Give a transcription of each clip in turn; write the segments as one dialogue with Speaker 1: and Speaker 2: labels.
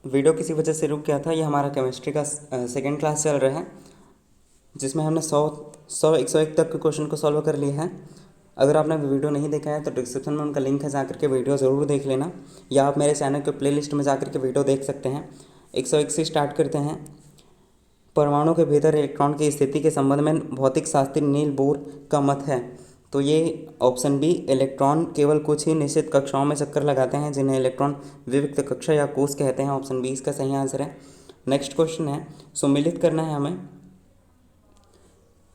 Speaker 1: Video किसी वजह से रुक गया था। ये हमारा केमिस्ट्री का सेकेंड क्लास चल रहा है, जिसमें हमने 101 तक के क्वेश्चन को सॉल्व कर लिया है। अगर आपने वीडियो नहीं देखा है तो डिस्क्रिप्शन में उनका लिंक है, जा करके वीडियो ज़रूर देख लेना, या आप मेरे चैनल के प्लेलिस्ट में जा करके वीडियो देख सकते हैं। 101 से स्टार्ट करते हैं। परमाणु के भीतर इलेक्ट्रॉन की स्थिति के संबंध में भौतिक शास्त्री नील बोर का मत है। तो ये ऑप्शन बी, इलेक्ट्रॉन केवल कुछ ही निश्चित कक्षाओं में चक्कर लगाते हैं, जिन्हें इलेक्ट्रॉन विविक्त कक्षा या कोष कहते हैं। ऑप्शन बी इसका सही आंसर है। नेक्स्ट क्वेश्चन है, सम्मिलित करना है हमें।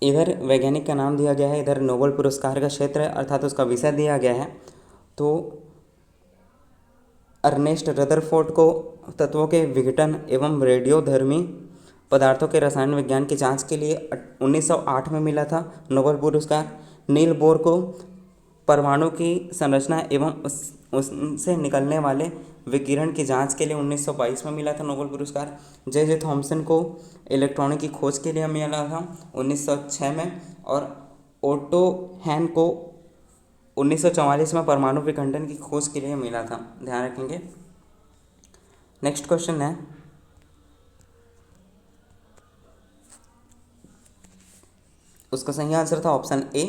Speaker 1: इधर वैज्ञानिक का नाम दिया गया है, इधर नोबेल पुरस्कार का क्षेत्र है, अर्थात उसका विषय दिया गया है। तो अर्नेस्ट रदरफोर्ड को तत्वों के विघटन एवं रेडियोधर्मी पदार्थों के रसायन विज्ञान की जांच के लिए 1908 में मिला था नोबेल पुरस्कार। नील बोर को परमाणु की संरचना एवं उससे निकलने वाले विकिरण की जांच के लिए 1922 में मिला था नोबेल पुरस्कार। जे जे थॉमसन को इलेक्ट्रॉनिक की खोज के लिए मिला था 1906 में, और ओटो हैन को 1944 में परमाणु विखंडन की खोज के लिए मिला था, ध्यान रखेंगे। नेक्स्ट क्वेश्चन है, उसका सही आंसर था ऑप्शन ए।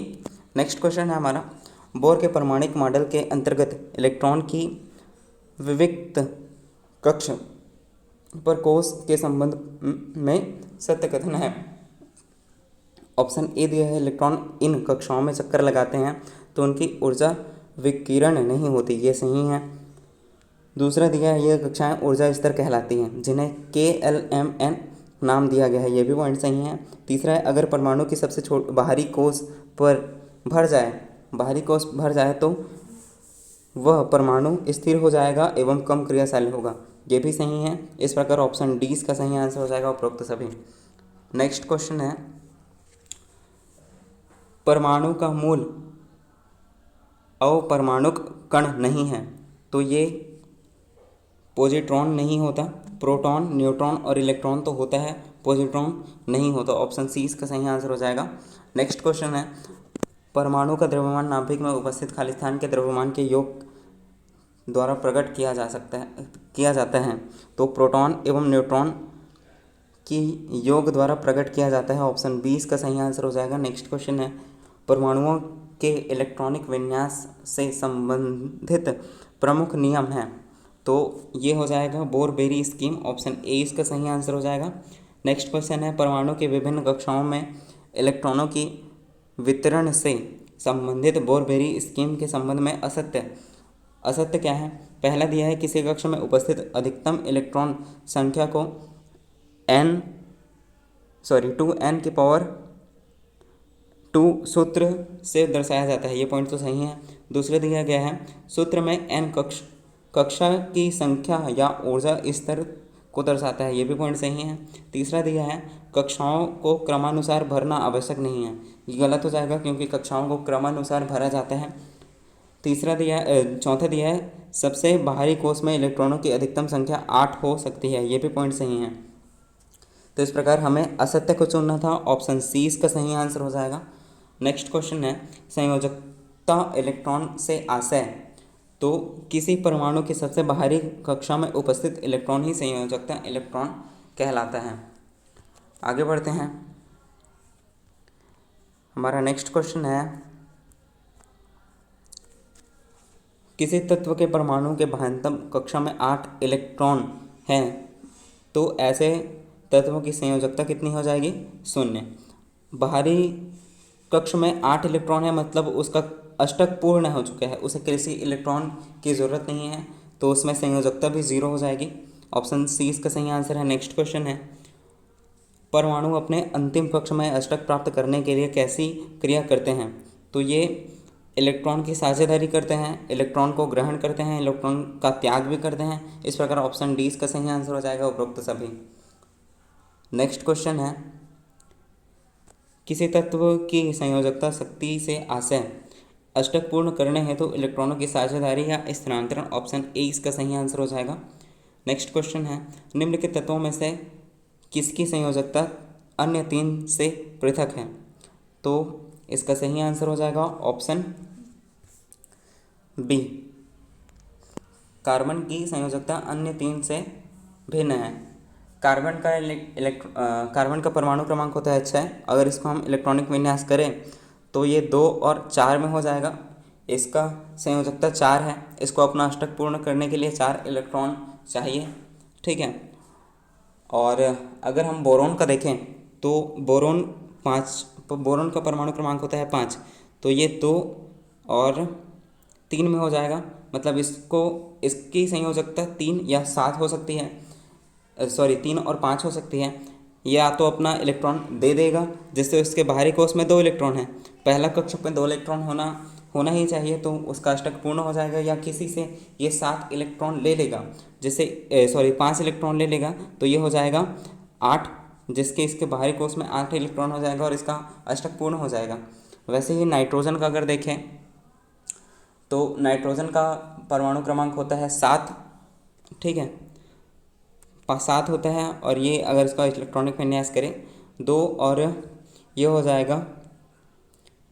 Speaker 1: नेक्स्ट क्वेश्चन है हमारा, बोर के परमाणिक मॉडल के अंतर्गत इलेक्ट्रॉन की विविक्त कक्ष पर कोष के संबंध में सत्य कथन है। ऑप्शन ए दिया है, इलेक्ट्रॉन इन कक्षाओं में चक्कर लगाते हैं तो उनकी ऊर्जा विकिरण नहीं होती, ये सही है। दूसरा दिया है, ये कक्षाएं ऊर्जा स्तर कहलाती हैं, जिन्हें KLMN नाम दिया गया है, ये भी पॉइंट सही है। तीसरा है, अगर परमाणु की सबसे बाहरी कोष भर जाए तो वह परमाणु स्थिर हो जाएगा एवं कम क्रियाशील होगा, ये भी सही है। इस प्रकार ऑप्शन डी इसका सही आंसर हो जाएगा, उपरोक्त सभी। नेक्स्ट क्वेश्चन है, परमाणु का मूल अपरमाणुक कण नहीं है, तो ये पॉजिट्रॉन नहीं होता। प्रोटॉन, न्यूट्रॉन और इलेक्ट्रॉन तो होता है, पॉजिट्रॉन नहीं होता। ऑप्शन सी इसका सही आंसर हो जाएगा। नेक्स्ट क्वेश्चन है, परमाणु का द्रव्यमान नाभिक में उपस्थित खाली स्थान के द्रव्यमान के योग द्वारा प्रकट किया जाता है। तो प्रोटॉन एवं न्यूट्रॉन की योग द्वारा प्रकट किया जाता है। ऑप्शन बी इसका सही आंसर हो जाएगा। नेक्स्ट क्वेश्चन है, परमाणुओं के इलेक्ट्रॉनिक विन्यास से संबंधित प्रमुख नियम हैं, तो ये हो जाएगा बोर-बेरी स्कीम। ऑप्शन ए इसका सही आंसर हो जाएगा। नेक्स्ट क्वेश्चन है, परमाणु के विभिन्न कक्षाओं में इलेक्ट्रॉनों की वितरण से संबंधित बोर-बेरी स्कीम के संबंध में असत्य क्या है। पहला दिया है, किसी कक्ष में उपस्थित अधिकतम इलेक्ट्रॉन संख्या को 2n की पावर 2 सूत्र से दर्शाया जाता है, ये पॉइंट तो सही है। दूसरा दिया गया है, सूत्र में n कक्षा की संख्या या ऊर्जा स्तर को दर्शाता है, ये भी पॉइंट सही है। तीसरा दिया है, कक्षाओं को क्रमानुसार भरना आवश्यक नहीं है, ये गलत हो जाएगा क्योंकि कक्षाओं को क्रमानुसार भरा जाता है। चौथा दिया है, सबसे बाहरी कोष में इलेक्ट्रॉनों की अधिकतम संख्या 8 हो सकती है, ये भी पॉइंट सही है। तो इस प्रकार हमें असत्य को चुनना था, ऑप्शन सी इसका सही आंसर हो जाएगा। नेक्स्ट क्वेश्चन है, संयोजकता इलेक्ट्रॉन से आशय। तो किसी परमाणु की सबसे बाहरी कक्षा में उपस्थित इलेक्ट्रॉन ही संयोजकता इलेक्ट्रॉन कहलाता है। आगे बढ़ते हैं, हमारा नेक्स्ट क्वेश्चन है, किसी तत्व के परमाणु के बाह्यतम कक्षा में 8 इलेक्ट्रॉन हैं, तो ऐसे तत्वों की संयोजकता कितनी हो जाएगी, 0। बाहरी कक्ष में 8 इलेक्ट्रॉन है, मतलब उसका अष्टक पूर्ण हो चुका है, उसे किसी इलेक्ट्रॉन की ज़रूरत नहीं है, तो उसमें संयोजकता भी 0 हो जाएगी। ऑप्शन सी इसका सही आंसर है। नेक्स्ट क्वेश्चन है, परमाणु अपने अंतिम कक्ष में अष्टक प्राप्त करने के लिए कैसी क्रिया करते हैं। तो ये इलेक्ट्रॉन की साझेदारी करते हैं, इलेक्ट्रॉन को ग्रहण करते हैं, इलेक्ट्रॉन का त्याग भी करते हैं। इस प्रकार ऑप्शन डी इसका सही आंसर हो जाएगा, उपरोक्त सभी। नेक्स्ट क्वेश्चन है, किसी तत्व की संयोजकता शक्ति से आशय अष्टक पूर्ण करने हेतु तो इलेक्ट्रॉनों की साझेदारी या स्थानांतरण। ऑप्शन ए इसका सही आंसर हो जाएगा। नेक्स्ट क्वेश्चन है, निम्नलिखित तत्वों में से किसकी संयोजकता अन्य 3 से पृथक है। तो इसका सही आंसर हो जाएगा ऑप्शन बी, कार्बन की संयोजकता अन्य 3 से भिन्न है। कार्बन का परमाणु क्रमांक होता है 6। अगर इसको हम इलेक्ट्रॉनिक विन्यास करें तो ये 2 और 4 में हो जाएगा। इसका संयोजकता 4 है। इसको अपना अष्टक पूर्ण करने के लिए 4 इलेक्ट्रॉन चाहिए, ठीक है। और अगर हम बोरोन का देखें तो बोरोन का परमाणु क्रमांक होता है 5, तो ये 2 और 3 में हो जाएगा। मतलब इसकी संयोजकता 3 या 7 हो सकती है, 3 और 5 हो सकती है। या तो अपना इलेक्ट्रॉन दे देगा, जिससे उसके बाहरी कोष में 2 इलेक्ट्रॉन है, पहला कक्षक में 2 इलेक्ट्रॉन होना ही चाहिए, तो उसका अष्टक पूर्ण हो जाएगा। या किसी से ये 7 इलेक्ट्रॉन ले लेगा, जिससे 5 इलेक्ट्रॉन ले लेगा, तो ये हो जाएगा 8, जिसके इसके बाहरी कोष में 8 इलेक्ट्रॉन हो जाएगा और इसका अष्टक पूर्ण हो जाएगा। वैसे ही नाइट्रोजन का अगर देखें तो नाइट्रोजन का परमाणु क्रमांक होता है 7, ठीक है, 7 होता है। और ये अगर इसका इलेक्ट्रॉनिक विन्यास करें 2 और ये हो जाएगा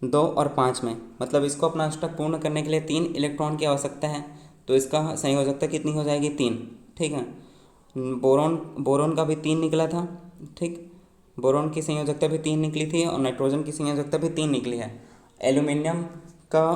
Speaker 1: 2 और 5 में, मतलब इसको अपना अष्टक पूर्ण करने के लिए 3 इलेक्ट्रॉन की आवश्यकता है, तो इसका संयोजकता कितनी हो जाएगी? 3, ठीक है। बोरोन का भी 3 निकला था, ठीक, बोरोन की संयोजकता भी 3 निकली थी और नाइट्रोजन की संयोजकता भी 3 निकली है। एल्यूमिनियम का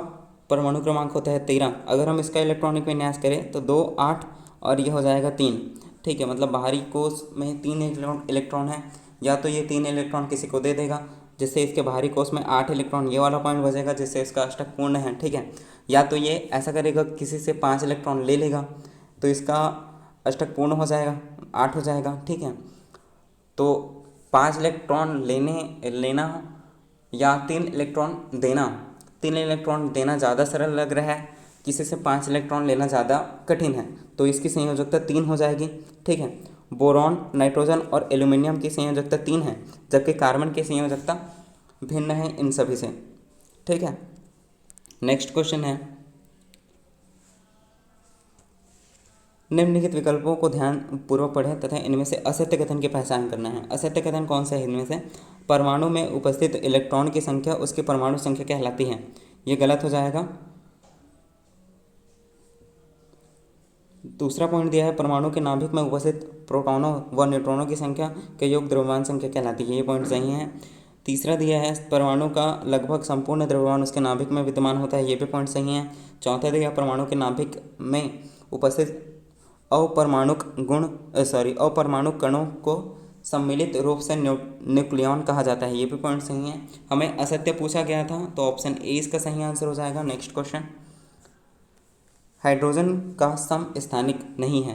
Speaker 1: परमाणु क्रमांक होता है 13। अगर हम इसका इलेक्ट्रॉनिक विन्यास करें तो 2, 8 और ये हो जाएगा 3, ठीक है। मतलब बाहरी कोष में 3 इलेक्ट्रॉन है, या तो ये 3 इलेक्ट्रॉन किसी को दे देगा, जिससे इसके बाहरी कोष में 8 इलेक्ट्रॉन, ये वाला पॉइंट बचेगा, जिससे इसका अष्टक पूर्ण है, ठीक है। या तो ये ऐसा करेगा, किसी से 5 इलेक्ट्रॉन ले लेगा, तो इसका अष्टक पूर्ण हो जाएगा, 8 हो जाएगा, ठीक है। तो 5 इलेक्ट्रॉन लेना या 3 इलेक्ट्रॉन देना, 3 इलेक्ट्रॉन देना ज़्यादा सरल लग रहा है, किसी से 5 इलेक्ट्रॉन लेना ज़्यादा कठिन है, तो इसकी संयोजकता 3 हो जाएगी, ठीक है। बोरॉन, नाइट्रोजन और एल्यूमिनियम की संयोजकता 3 है, जबकि कार्बन की संयोजकता भिन्न है इन सभी से, ठीक है। नेक्स्ट क्वेश्चन है, निम्नलिखित विकल्पों को ध्यान पूर्वक पढ़ें तथा इनमें से असत्य कथन की पहचान करना है। असत्य कथन कौन सा है इनमें से? परमाणु में उपस्थित इलेक्ट्रॉन की संख्या उसकी परमाणु संख्या कहलाती है, ये गलत हो जाएगा। दूसरा पॉइंट दिया है, परमाणु के नाभिक में उपस्थित प्रोटॉनों व न्यूट्रॉनों की संख्या के योग द्रव्यमान संख्या कहलाती है, ये पॉइंट सही है। तीसरा दिया है, परमाणु का लगभग संपूर्ण द्रव्यमान उसके नाभिक में विद्यमान होता है, ये भी पॉइंट सही है। चौथा दिया, परमाणु के नाभिक में उपस्थित अपरमाणुक कणों को सम्मिलित रूप से न्यूक्लियॉन कहा जाता है, ये भी पॉइंट सही है। हमें असत्य पूछा गया था, तो ऑप्शन ए इसका सही आंसर हो जाएगा। नेक्स्ट क्वेश्चन, हाइड्रोजन का समस्थानिक नहीं है।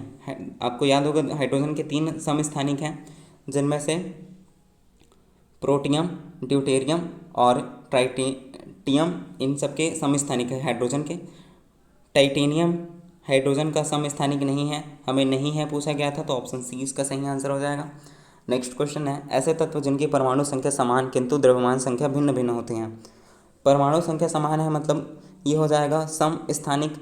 Speaker 1: आपको याद होगा हाइड्रोजन के 3 समस्थानिक हैं, जिनमें से प्रोटियम, ड्यूटेरियम और ट्राइटियम इन सबके समस्थानिक है हाइड्रोजन के। टाइटेनियम हाइड्रोजन का समस्थानिक नहीं है, हमें नहीं है पूछा गया था, तो ऑप्शन सी इसका सही आंसर हो जाएगा। नेक्स्ट क्वेश्चन है, ऐसे तत्व जिनकी परमाणु संख्या समान किंतु द्रव्यमान संख्या भिन्न भिन्न होती हैं। परमाणु संख्या समान है, मतलब ये हो जाएगा समस्थानिक,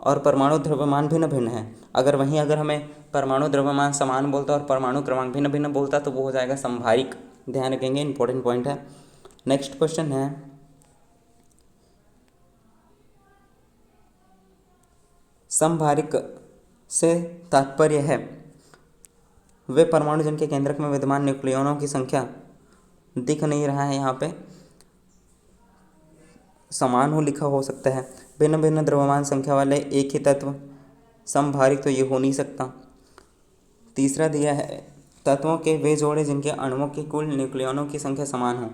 Speaker 1: और परमाणु द्रव्यमान भिन्न भिन्न है। अगर हमें परमाणु द्रव्यमान समान बोलता और परमाणु क्रमांक भिन्न भिन्न बोलता, तो वो हो जाएगा संभारिक। ध्यान रखेंगे, इंपॉर्टेंट पॉइंट है। नेक्स्ट क्वेश्चन है, संभारिक से तात्पर्य है वे परमाणु जिनके केंद्रक में विद्यमान न्यूक्लियनों की संख्या दिख नहीं रहा है, यहाँ पे समान हो लिखा हो सकता है। भिन्न भिन्न द्रव्यमान संख्या वाले एक ही तत्व समभारिक, तो ये हो नहीं सकता। तीसरा दिया है, तत्वों के वे जोड़े जिनके अणुओं की कुल न्यूक्लियनों की संख्या समान हो।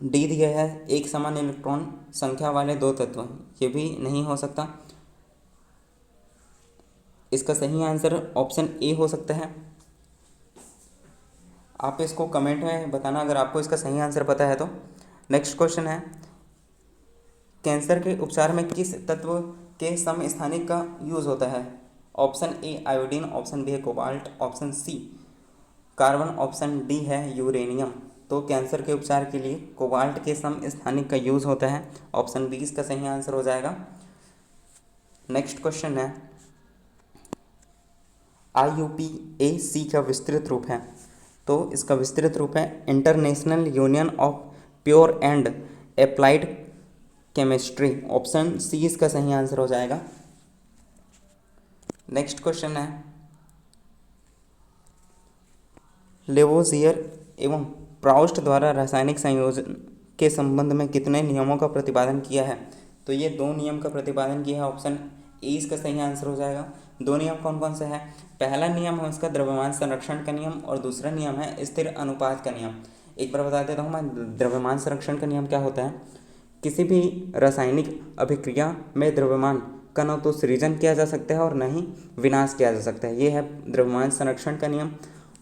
Speaker 1: डी दिया है, एक समान इलेक्ट्रॉन संख्या वाले 2 तत्व, ये भी नहीं हो सकता। इसका सही आंसर ऑप्शन ए हो सकता है। आप इसको कमेंट में बताना अगर आपको इसका सही आंसर पता है तो। नेक्स्ट क्वेश्चन है, कैंसर के उपचार में किस तत्व के समस्थानिक का यूज होता है? Option A iodine, option B है cobalt, option C carbon, option D है यूरेनियम। तो कैंसर के उपचार के लिए कोबाल्ट के समस्थानिक का यूज होता है, ऑप्शन बी इसका सही आंसर हो जाएगा। नेक्स्ट क्वेश्चन है, IUPAC का विस्तृत रूप है, तो इसका विस्तृत रूप है international union of pure and applied chemistry, option C इसका सही आंसर हो जाएगा। नेक्स्ट क्वेश्चन है, लेवोसियर एवं प्राउस्ट द्वारा रासायनिक संयोजन के संबंध में कितने नियमों का प्रतिपादन किया है? तो ये 2 नियम का प्रतिपादन किया है। ऑप्शन ए इसका सही आंसर हो जाएगा। 2 नियम कौन कौन से हैं? पहला नियम है उसका द्रव्यमान संरक्षण का नियम और दूसरा नियम है स्थिर अनुपात का नियम। एक बार बता देता हूँ मैं, द्रव्यमान संरक्षण का नियम क्या होता है? किसी भी रासायनिक अभिक्रिया में द्रव्यमान का न तो सृजन किया जा सकता है और न ही विनाश किया जा सकता है। ये है द्रव्यमान संरक्षण का नियम।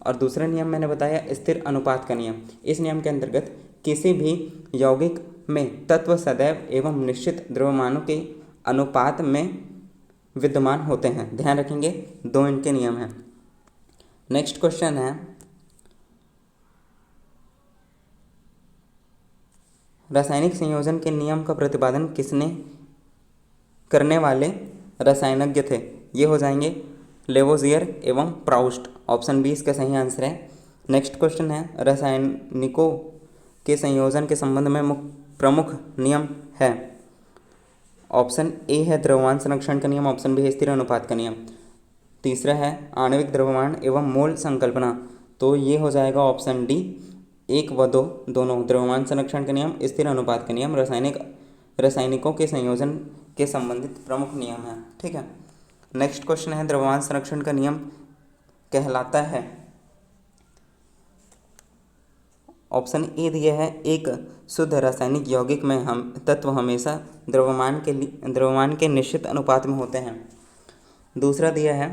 Speaker 1: और दूसरा नियम मैंने बताया स्थिर अनुपात का नियम। इस नियम के अंतर्गत किसी भी यौगिक में तत्व सदैव एवं निश्चित द्रव्यमानों के अनुपात में विद्यमान होते हैं। ध्यान रखेंगे, 2 इनके नियम हैं। नेक्स्ट क्वेश्चन है, रासायनिक संयोजन के नियम का प्रतिपादन किसने करने वाले रसायनज्ञ थे? ये हो जाएंगे लेवोसियर एवं प्राउस्ट। ऑप्शन बी इसका सही आंसर है। नेक्स्ट क्वेश्चन है, रासायनिकों के संयोजन के संबंध में प्रमुख नियम है? ऑप्शन ए है द्रव्यमान संरक्षण का नियम, ऑप्शन बी है स्थिर अनुपात का नियम। तीसरा है आणविक द्रव्यमान एवं मोल संकल्पना, तो ये हो जाएगा ऑप्शन डी 1 व 2 दोनों, द्रव्यमान संरक्षण का नियम, स्थिर अनुपात का नियम रासायनिकों के संयोजन के संबंधित प्रमुख नियम है। ठीक है। नेक्स्ट क्वेश्चन है, द्रव्यमान संरक्षण का नियम कहलाता है? ऑप्शन ए दिया है, एक शुद्ध रासायनिक यौगिक में हम तत्व हमेशा द्रव्यमान के निश्चित अनुपात में होते हैं। दूसरा दिया है,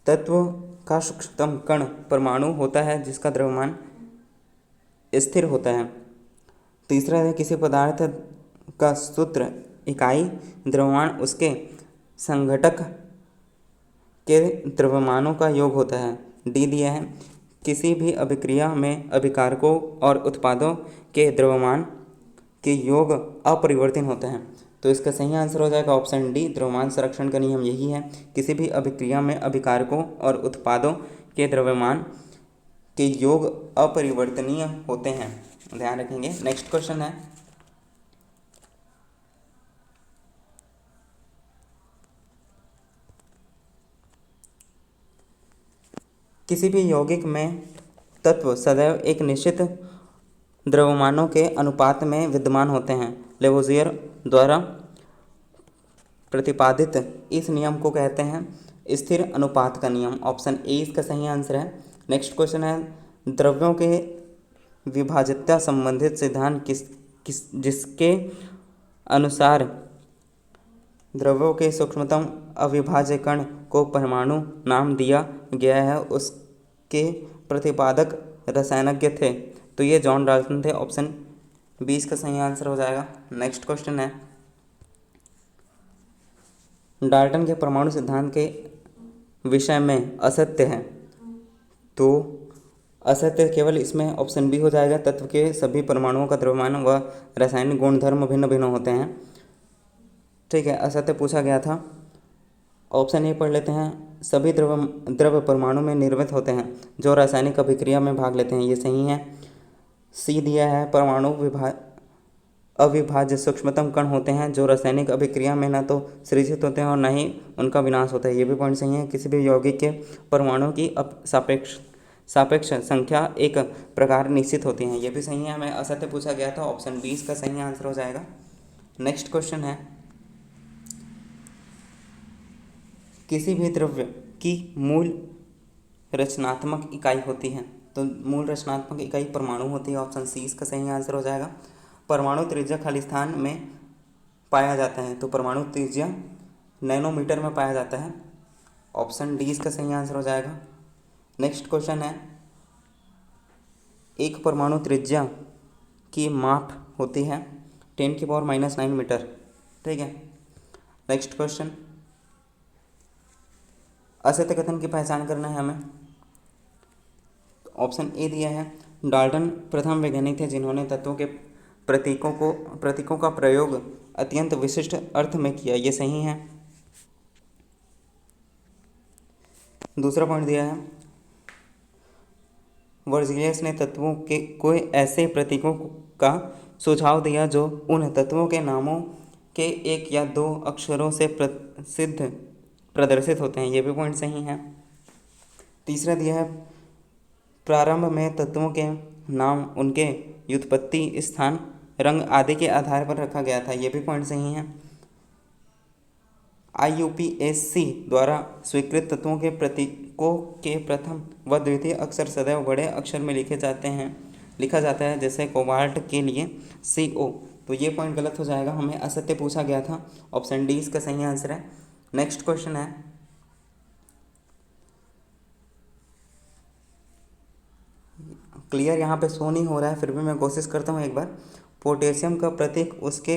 Speaker 1: तत्व का सूक्ष्मतम कण परमाणु होता है जिसका द्रव्यमान स्थिर होता है। तीसरा है, किसी पदार्थ का सूत्र इकाई द्रव्यमान उसके संघटक के द्रव्यमानों का योग होता है। डी दिया है, किसी भी अभिक्रिया में अभिकारकों और उत्पादों के द्रव्यमान के योग अपरिवर्तित होते हैं। तो इसका सही आंसर हो जाएगा ऑप्शन डी, द्रव्यमान संरक्षण का नियम यही है, किसी भी अभिक्रिया में अभिकारकों और उत्पादों के द्रव्यमान के योग अपरिवर्तनीय होते हैं। ध्यान रखेंगे। नेक्स्ट क्वेश्चन है, किसी भी यौगिक में तत्व सदैव एक निश्चित द्रव्यमानों के अनुपात में विद्यमान होते हैं। लेवोसियर द्वारा प्रतिपादित इस नियम को कहते हैं स्थिर अनुपात का नियम। ऑप्शन ए इसका सही आंसर है। नेक्स्ट क्वेश्चन है, द्रव्यों के विभाज्यता संबंधित सिद्धांत जिसके अनुसार द्रव्यों के सूक्ष्मतम अविभाज्य कण को परमाणु नाम दिया गया है, उसके प्रतिपादक रसायनज्ञ थे? तो ये जॉन डाल्टन थे। ऑप्शन बी इसका सही आंसर हो जाएगा। नेक्स्ट क्वेश्चन है, डाल्टन के परमाणु सिद्धांत के विषय में असत्य है, तो असत्य केवल इसमें ऑप्शन बी हो जाएगा, तत्व के सभी परमाणुओं का द्रव्यमान व रासायनिक गुणधर्म भिन्न भिन्न होते हैं। ठीक है, असत्य पूछा गया था। ऑप्शन ए पढ़ लेते हैं, सभी द्रव्य परमाणु में निर्मित होते हैं जो रासायनिक अभिक्रिया में भाग लेते हैं। ये सही है। सी दिया है, परमाणु अविभाज्य सूक्ष्मतम कण होते हैं जो रासायनिक अभिक्रिया में न तो सृजित होते हैं और न ही उनका विनाश होता है। ये भी पॉइंट सही है। किसी भी यौगिक के परमाणुओं की सापेक्ष संख्या एक प्रकार निश्चित होती है। ये भी सही है। हमें असत्य पूछा गया था, ऑप्शन 20 का सही आंसर हो जाएगा। नेक्स्ट क्वेश्चन है, किसी भी द्रव्य की मूल रचनात्मक इकाई होती है, तो मूल रचनात्मक इकाई परमाणु होती है। ऑप्शन सी इसका सही आंसर हो जाएगा। परमाणु त्रिज्या खाली स्थान में पाया जाता है, तो परमाणु त्रिज्या नैनोमीटर में पाया जाता है। ऑप्शन डी इसका सही आंसर हो जाएगा। नेक्स्ट क्वेश्चन है, एक परमाणु त्रिज्या की माप होती है 10⁻⁹ मीटर। ठीक है। नेक्स्ट क्वेश्चन, असत्य कथन की पहचान करना है हमें। ऑप्शन ए दिया है, डाल्टन प्रथम वैज्ञानिक थे जिन्होंने तत्वों के प्रतीकों का प्रयोग अत्यंत विशिष्ट अर्थ में किया। ये सही है। दूसरा पॉइंट दिया है, वर्जिलियस ने तत्वों के कोई ऐसे प्रतीकों का सुझाव दिया जो उन तत्वों के नामों के 1 या 2 अक्षरों से प्रदर्शित होते हैं। ये भी पॉइंट सही है। तीसरा दिया है प्रारंभ में तत्वों के नाम उनके व्युत्पत्ति स्थान रंग आदि के आधार पर रखा गया था, ये भी पॉइंट सही है। IUPAC द्वारा स्वीकृत तत्वों के प्रतीकों के प्रथम व द्वितीय अक्षर सदैव बड़े अक्षर में लिखा जाता है, जैसे कोबाल्ट के लिए CO। तो ये पॉइंट गलत हो जाएगा, हमें असत्य पूछा गया था। ऑप्शन डी इसका सही आंसर है। नेक्स्ट क्वेश्चन है, क्लियर यहाँ पे शो नहीं हो रहा है, फिर भी मैं कोशिश करता हूँ एक बार। पोटेशियम का प्रतीक उसके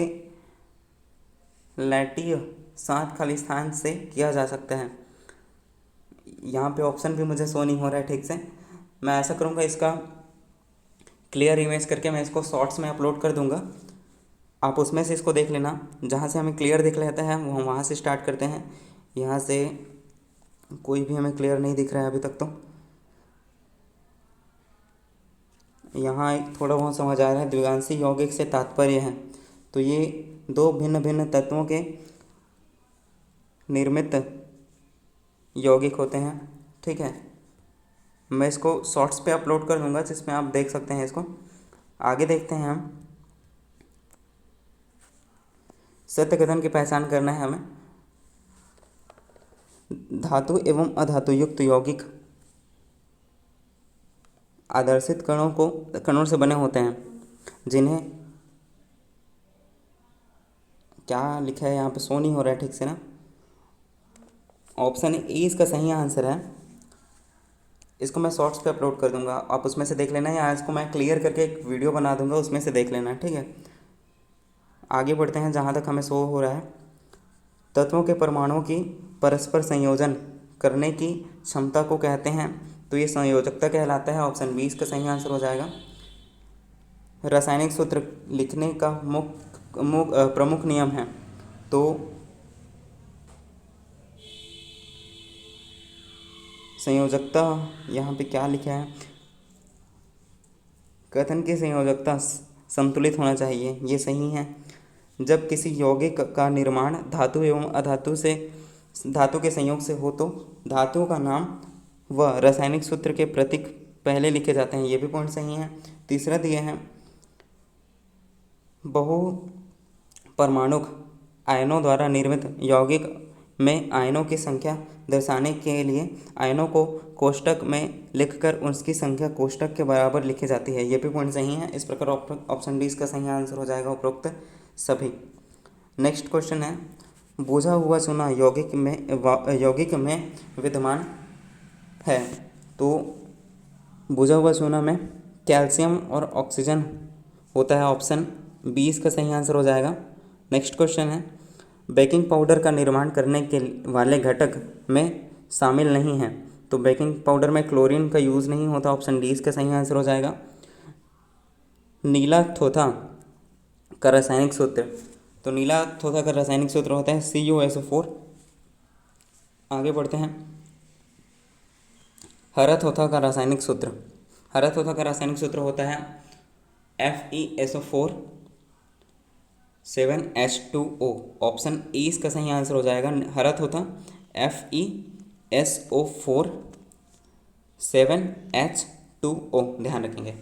Speaker 1: लैटिय 7 खाली स्थान से किया जा सकता है। यहाँ पे ऑप्शन भी मुझे शो नहीं हो रहा है ठीक से। मैं ऐसा करूँगा, इसका क्लियर इमेज करके मैं इसको शॉर्ट्स में अपलोड कर दूँगा, आप उसमें से इसको देख लेना। जहाँ से हमें क्लियर दिख लेता है वो वहाँ से स्टार्ट करते हैं। यहाँ से कोई भी हमें क्लियर नहीं दिख रहा है अभी तक, तो यहाँ एक थोड़ा बहुत समझ आ रहा है। द्विगांशी यौगिक से तात्पर्य है, तो ये दो भिन्न भिन्न तत्वों के निर्मित यौगिक होते हैं, ठीक है। मैं इसको शॉर्ट्स पे अपलोड कर दूंगा जिसमें आप देख सकते हैं इसको। आगे देखते हैं हम, सत्य कथन की पहचान करना है हमें। धातु एवं अधातु युक्त यौगिक आदर्शित कणों से बने होते हैं, जिन्हें क्या लिखा है यहाँ पे शो नहीं हो रहा है ठीक से ना। ऑप्शन ए इसका सही आंसर है। इसको मैं शॉर्ट्स पे अपलोड कर दूंगा, आप उसमें से देख लेना, या इसको मैं क्लियर करके एक वीडियो बना दूंगा, उसमें से देख लेना, ठीक है। आगे बढ़ते हैं, जहाँ तक हमें शो हो रहा है, तत्वों के परमाणुओं की परस्पर संयोजन करने की क्षमता को कहते हैं, तो ये संयोजकता कहलाता है। ऑप्शन बी इसका सही आंसर हो जाएगा। रासायनिक सूत्र लिखने का प्रमुख नियम है, तो संयोजकता यहाँ पे क्या लिखा है, कथन की संयोजकता संतुलित होना चाहिए, ये सही है। जब किसी यौगिक का निर्माण धातु एवं अधातु के संयोग से हो, तो धातुओं का नाम व रासायनिक सूत्र के प्रतीक पहले लिखे जाते हैं, ये भी पॉइंट सही है। तीसरा दिया है बहु परमाणुक आयनों द्वारा निर्मित यौगिक में आयनों की संख्या दर्शाने के लिए आयनों को कोष्टक में लिखकर उसकी संख्या कोष्टक के बराबर लिखी जाती है, ये भी पॉइंट सही है। इस प्रकार ऑप्शन डी इसका सही आंसर हो जाएगा, उपरोक्त सभी। नेक्स्ट क्वेश्चन है, बुझा हुआ चूना यौगिक में विद्यमान है, तो बुझा हुआ चूना में कैल्शियम और ऑक्सीजन होता है। ऑप्शन बी इसका सही आंसर हो जाएगा। नेक्स्ट क्वेश्चन है, बेकिंग पाउडर का निर्माण करने के वाले घटक में शामिल नहीं है, तो बेकिंग पाउडर में क्लोरीन का यूज़ नहीं होता। ऑप्शन डी इसका सही आंसर हो जाएगा। नीला थोथा का रासायनिक सूत्र, तो नीला थोथा का रासायनिक सूत्र होता है CuSO4। आगे बढ़ते हैं, हरा थोथा का रासायनिक सूत्र होता है FeSO4 7H2O। ऑप्शन ए इसका सही आंसर हो जाएगा। हरा थोथा FeSO4 7H2O, ध्यान रखेंगे।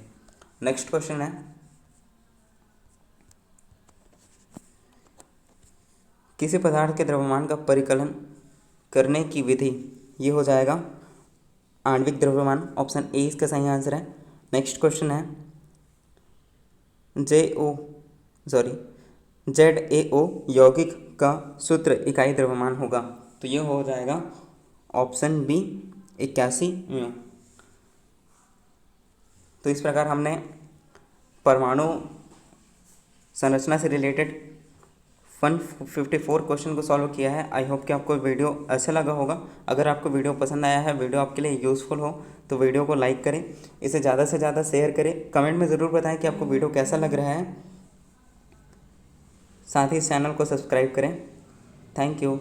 Speaker 1: नेक्स्ट क्वेश्चन है, किसी पदार्थ के द्रव्यमान का परिकलन करने की विधि, ये हो जाएगा आणविक द्रव्यमान। ऑप्शन ए इसका सही आंसर है। नेक्स्ट क्वेश्चन है, ZaO यौगिक का सूत्र इकाई द्रव्यमान होगा, तो ये हो जाएगा ऑप्शन बी 81 म्यू। तो इस प्रकार हमने परमाणु संरचना से रिलेटेड 154 क्वेश्चन को सॉल्व किया है। आई होप कि आपको वीडियो अच्छा लगा होगा। अगर आपको वीडियो पसंद आया है, वीडियो आपके लिए यूज़फुल हो, तो वीडियो को लाइक करें, इसे ज़्यादा से ज़्यादा शेयर करें। कमेंट में ज़रूर बताएं कि आपको वीडियो कैसा लग रहा है। साथ ही इस चैनल को सब्सक्राइब करें। Thank you.